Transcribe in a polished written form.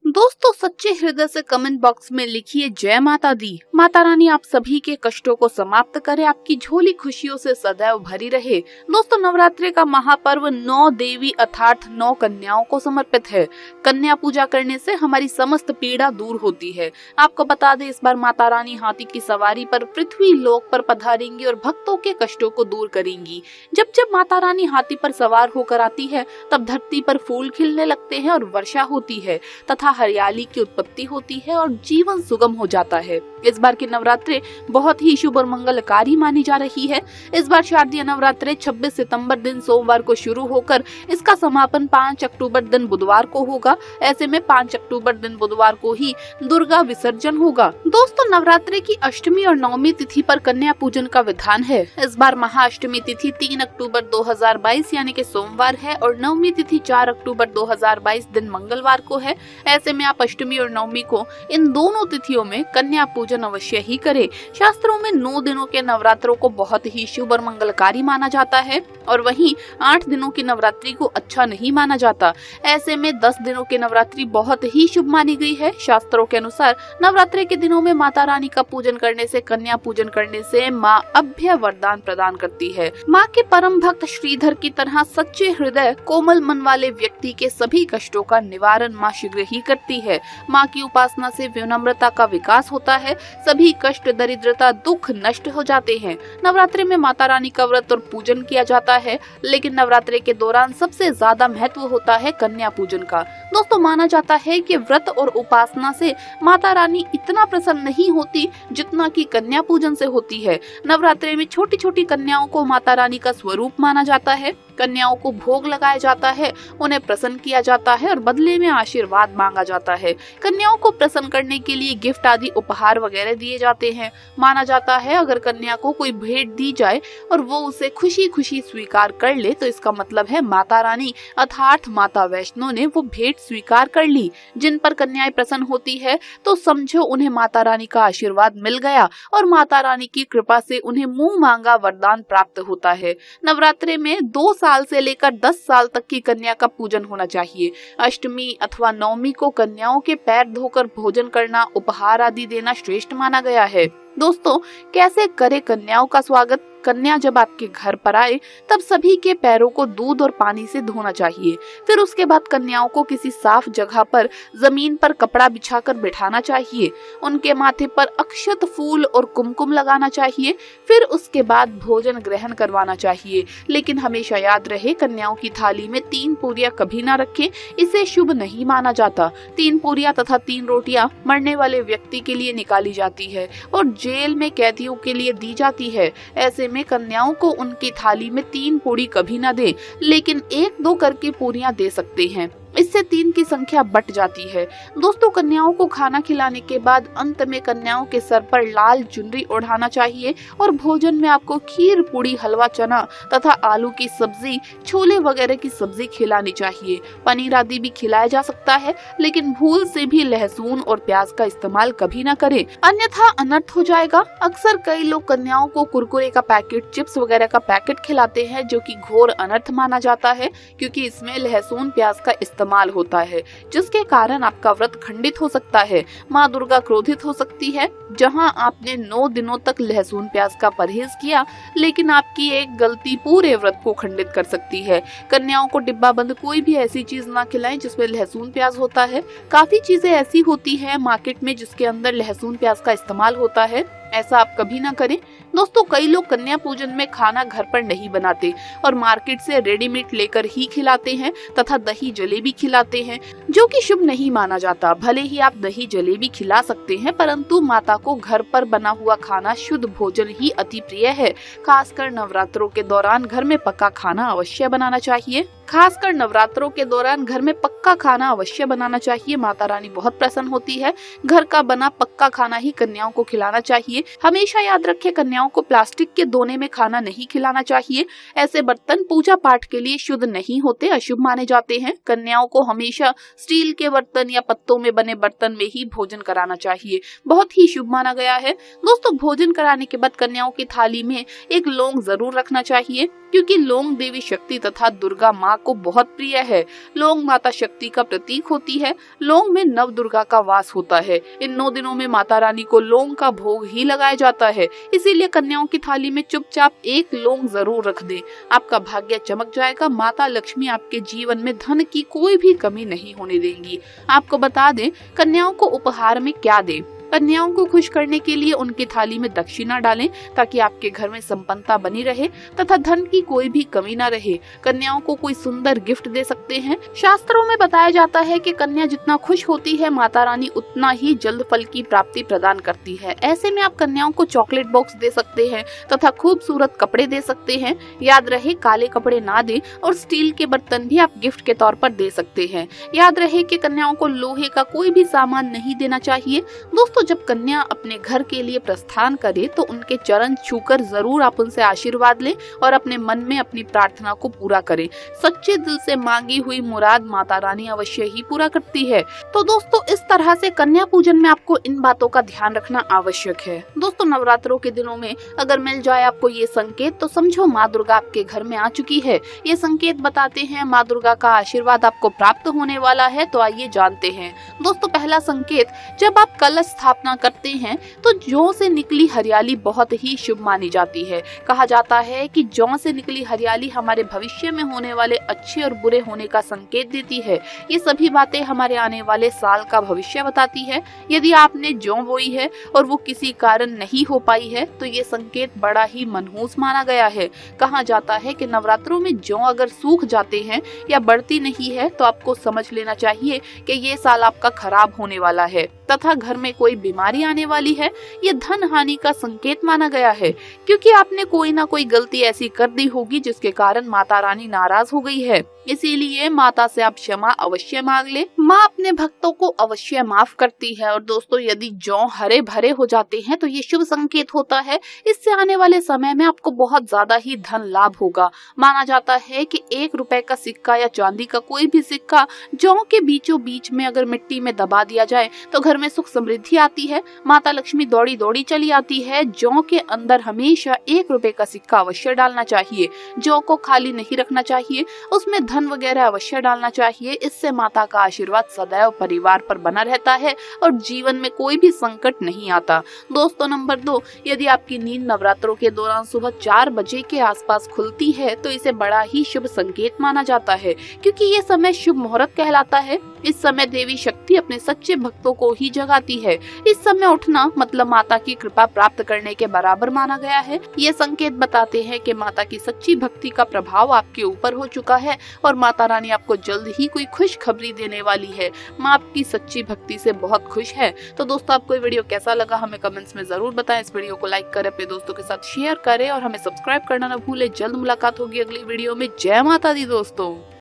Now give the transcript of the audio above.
दोस्तों, सच्चे हृदय से कमेंट बॉक्स में लिखिए जय माता दी। माता रानी आप सभी के कष्टों को समाप्त करे, आपकी झोली खुशियों से सदैव भरी रहे। दोस्तों, नवरात्रि का महापर्व 9 देवी अर्थात 9 कन्याओं को समर्पित है। कन्या पूजा करने से हमारी समस्त पीड़ा दूर होती है। आपको बता दें, इस बार माता रानी हाथी की सवारी पर पृथ्वी लोक पर पधारेंगी और भक्तों के कष्टों को दूर करेंगी। जब जब माता रानी हाथी पर सवार होकर आती है, तब धरती पर फूल खिलने लगते हैं और वर्षा होती है तथा हरियाली की उत्पत्ति होती है और जीवन सुगम हो जाता है। इस बार की नवरात्रि बहुत ही शुभ और मंगलकारी मानी जा रही है। इस बार शारदीय नवरात्रि 26 सितंबर दिन सोमवार को शुरू होकर इसका समापन 5 अक्टूबर दिन बुधवार को होगा। ऐसे में 5 अक्टूबर दिन बुधवार को ही दुर्गा विसर्जन होगा। दोस्तों, नवरात्रि की अष्टमी और नवमी तिथि पर कन्या पूजन का विधान है। इस बार महाअष्टमी तिथि 3 अक्टूबर 2022 यानी कि सोमवार है और नवमी तिथि 4 अक्टूबर 2022 दिन मंगलवार को है। ऐसे में आप अष्टमी और नवमी को इन दोनों तिथियों में कन्या पूजन अवश्य ही करें। शास्त्रों में 9 दिनों के नवरात्रों को बहुत ही शुभ और मंगलकारी माना जाता है और वहीं 8 दिनों की नवरात्रि को अच्छा नहीं माना जाता। ऐसे में 10 दिनों की नवरात्रि बहुत ही शुभ मानी गई है। शास्त्रों के अनुसार नवरात्रि के दिनों में माता रानी का पूजन करने से, कन्या पूजन करने से माँ अभय वरदान प्रदान करती है। माँ के परम भक्त श्रीधर की तरह सच्चे हृदय कोमल मन वाले व्यक्ति के सभी कष्टों का निवारण माँ शीघ्र ही करती है। माँ की उपासना से विनम्रता का विकास होता है, सभी कष्ट, दरिद्रता, दुख नष्ट हो जाते हैं। नवरात्रि में माता रानी का व्रत और पूजन किया जाता है, लेकिन नवरात्रि के दौरान सबसे ज्यादा महत्व होता है कन्या पूजन का। दोस्तों, माना जाता है कि व्रत और उपासना से माता रानी इतना प्रसन्न नहीं होती जितना कि कन्या पूजन से होती है। नवरात्रि में छोटी छोटी कन्याओं को माता रानी का स्वरूप माना जाता है। कन्याओं को भोग लगाया जाता है, उन्हें प्रसन्न किया जाता है और बदले में आशीर्वाद मांगा जाता है। कन्याओं को प्रसन्न करने के लिए गिफ्ट आदि उपहार वगैरह दिए जाते हैं। माना जाता है अगर कन्या को कोई भेंट दी जाए और वो उसे खुशी खुशी स्वीकार कर ले तो इसका मतलब है माता रानी अर्थात माता वैष्णो ने वो भेंट स्वीकार कर ली। जिन पर कन्याएं प्रसन्न होती है तो समझो उन्हें माता रानी का आशीर्वाद मिल गया और माता रानी की कृपा से उन्हें मुंह मांगा वरदान प्राप्त होता है। नवरात्रि में 2 साल से लेकर 10 साल तक की कन्या का पूजन होना चाहिए। अष्टमी अथवा नवमी को कन्याओं के पैर धोकर भोजन करना, उपहार आदि देना श्रेष्ठ माना गया है। दोस्तों, कैसे करे कन्याओं का स्वागत? कन्या जब आपके घर पर आए तब सभी के पैरों को दूध और पानी से धोना चाहिए। फिर उसके बाद कन्याओं को किसी साफ जगह पर जमीन पर कपड़ा बिछाकर बिठाना चाहिए। उनके माथे पर अक्षत, फूल और कुमकुम लगाना चाहिए। फिर उसके बाद भोजन ग्रहण करवाना चाहिए। लेकिन हमेशा याद रहे, कन्याओं की थाली में 3 पूरियां कभी ना रखें, इसे शुभ नहीं माना जाता। 3 पूरियां तथा 3 रोटियां मरने वाले व्यक्ति के लिए निकाली जाती है और जेल में कैदियों के लिए दी जाती है। ऐसे में कन्याओं को उनकी थाली में 3 पूरी कभी ना दें, लेकिन 1-2 करके पूरियां दे सकते हैं। इससे 3 की संख्या बट जाती है। दोस्तों, कन्याओं को खाना खिलाने के बाद अंत में कन्याओं के सर पर लाल चुनरी ओढ़ाना चाहिए और भोजन में आपको खीर, पूड़ी, हलवा, चना तथा आलू की सब्जी, छोले वगैरह की सब्जी खिलानी चाहिए। पनीर आदि भी खिलाया जा सकता है, लेकिन भूल से भी लहसुन और प्याज का इस्तेमाल कभी न करें, अन्यथा अनर्थ हो जाएगा। अक्सर कई लोग कन्याओं को कुरकुरे का पैकेट, चिप्स वगैरह का पैकेट खिलाते हैं, जो कि घोर अनर्थ माना जाता है, क्योंकि इसमें लहसुन, प्याज का इस्तेमाल होता है, जिसके कारण आपका व्रत खंडित हो सकता है। माँ दुर्गा क्रोधित हो सकती है। जहां आपने 9 दिनों तक लहसुन प्याज का परहेज किया, लेकिन आपकी एक गलती पूरे व्रत को खंडित कर सकती है। कन्याओं को डिब्बा बंद कोई भी ऐसी चीज ना खिलाएं जिसमें लहसुन प्याज होता है। काफी चीजें ऐसी होती है मार्केट में जिसके अंदर लहसुन प्याज का इस्तेमाल होता है, ऐसा आप कभी ना करें। दोस्तों, कई लोग कन्या पूजन में खाना घर पर नहीं बनाते और मार्केट से रेडीमेड लेकर ही खिलाते हैं तथा दही जलेबी खिलाते हैं, जो कि शुभ नहीं माना जाता। भले ही आप दही जलेबी खिला सकते हैं, परंतु माता को घर पर बना हुआ खाना, शुद्ध भोजन ही अति प्रिय है। खासकर नवरात्रों के दौरान घर में पक्का खाना अवश्य बनाना चाहिए। खासकर नवरात्रों के दौरान घर में पक्का खाना अवश्य बनाना चाहिए। माता रानी बहुत प्रसन्न होती है। घर का बना पक्का खाना ही कन्याओं को खिलाना चाहिए। हमेशा याद रखें, कन्याओं को प्लास्टिक के दोने में खाना नहीं खिलाना चाहिए। ऐसे बर्तन पूजा पाठ के लिए शुद्ध नहीं होते, अशुभ माने जाते हैं। कन्याओं को हमेशा स्टील के बर्तन या पत्तों में बने बर्तन में ही भोजन कराना चाहिए, बहुत ही शुभ माना गया है। दोस्तों, भोजन कराने के बाद कन्याओं की थाली में एक लौंग जरूर रखना चाहिए, क्योंकि लौंग देवी शक्ति तथा दुर्गा माँ माँ को बहुत प्रिय है। लौंग माता शक्ति का प्रतीक होती है। लौंग में नव दुर्गा का वास होता है। इन 9 दिनों में माता रानी को लौंग का भोग ही लगाया जाता है, इसीलिए कन्याओं की थाली में चुपचाप एक लौंग जरूर रख दें। आपका भाग्य चमक जाएगा। माता लक्ष्मी आपके जीवन में धन की कोई भी कमी नहीं होने देंगी। आपको बता दें, कन्याओं को उपहार में क्या दें। कन्याओं को खुश करने के लिए उनकी थाली में दक्षिणा डालें, ताकि आपके घर में संपन्नता बनी रहे तथा धन की कोई भी कमी न रहे। कन्याओं को कोई सुंदर गिफ्ट दे सकते हैं। शास्त्रों में बताया जाता है कि कन्या जितना खुश होती है, माता रानी उतना ही जल्द फल की प्राप्ति प्रदान करती है। ऐसे में आप कन्याओं को चॉकलेट बॉक्स दे सकते हैं तथा खूबसूरत कपड़े दे सकते हैं। याद रहे, काले कपड़े ना दें और स्टील के बर्तन भी आप गिफ्ट के तौर पर दे सकते हैं। याद रहे कि कन्याओं को लोहे का कोई भी सामान नहीं देना चाहिए। दोस्तों, जब कन्या अपने घर के लिए प्रस्थान करे तो उनके चरण छूकर जरूर आप उनसे आशीर्वाद लें और अपने मन में अपनी प्रार्थना को पूरा करें। सच्चे दिल से मांगी हुई मुराद माता रानी अवश्य ही पूरा करती है। तो दोस्तों, इस तरह से कन्या पूजन में आपको इन बातों का ध्यान रखना आवश्यक है। दोस्तों, नवरात्रों के दिनों में अगर मिल जाए आपको ये संकेत, तो समझो माँ दुर्गा आपके घर में आ चुकी है। ये संकेत बताते हैं माँ दुर्गा का आशीर्वाद आपको प्राप्त होने वाला है। तो आइए जानते हैं। दोस्तों, पहला संकेत, जब आप कलश स्थापना करते हैं तो जौ से निकली हरियाली बहुत ही शुभ मानी जाती है। कहा जाता है कि जौ से निकली हरियाली हमारे भविष्य में होने वाले अच्छे और बुरे होने का संकेत देती है। ये सभी बातें हमारे आने वाले साल का भविष्य बताती है। यदि आपने जौ बोई है और वो किसी कारण नहीं हो पाई है, तो ये संकेत बड़ा ही मनहूस माना गया है। कहा जाता है कि नवरात्रों में जौ अगर सूख जाते हैं या बढ़ती नहीं है, तो आपको समझ लेना चाहिए कि ये साल आपका खराब होने वाला है तथा घर में कोई बीमारी आने वाली है। ये धन हानि का संकेत माना गया है, क्योंकि आपने कोई ना कोई गलती ऐसी कर दी होगी जिसके कारण माता रानी नाराज हो गई है। इसीलिए माता से आप क्षमा अवश्य मांग ले। माँ अपने भक्तों को अवश्य माफ करती है। और दोस्तों, यदि जौ हरे भरे हो जाते हैं तो ये शुभ संकेत होता है। इससे आने वाले समय में आपको बहुत ज्यादा ही धन लाभ होगा। माना जाता है कि 1 रुपए का सिक्का या चांदी का कोई भी सिक्का जौ के बीचों बीच में अगर मिट्टी में दबा दिया जाए तो घर में सुख समृद्धि आती है। माता लक्ष्मी दौड़ी दौड़ी चली आती है। जौ के अंदर हमेशा 1 रुपए का सिक्का अवश्य डालना चाहिए। जौ को खाली नहीं रखना चाहिए, उसमें धन वगैरह अवश्य डालना चाहिए। इससे माता का आशीर्वाद सदैव परिवार पर बना रहता है और जीवन में कोई भी संकट नहीं आता। दोस्तों, नंबर 2, यदि आपकी नींद नवरात्रों के दौरान सुबह 4 बजे के आसपास खुलती है तो इसे बड़ा ही शुभ संकेत माना जाता है, क्योंकि ये समय शुभ मुहूर्त कहलाता है। इस समय देवी शक्ति अपने सच्चे भक्तों को ही जगाती है। इस समय उठना मतलब माता की कृपा प्राप्त करने के बराबर माना गया है। ये संकेत बताते हैं कि माता की सच्ची भक्ति का प्रभाव आपके ऊपर हो चुका है और माता रानी आपको जल्द ही कोई खुश खबरी देने वाली है। माँ आपकी सच्ची भक्ति से बहुत खुश है। तो दोस्तों, आपको ये वीडियो कैसा लगा हमें कमेंट्स में जरूर बताएं। इस वीडियो को लाइक करें, अपने दोस्तों के साथ शेयर करें और हमें सब्सक्राइब करना न भूलें। जल्द मुलाकात होगी अगली वीडियो में। जय माता दी दोस्तों।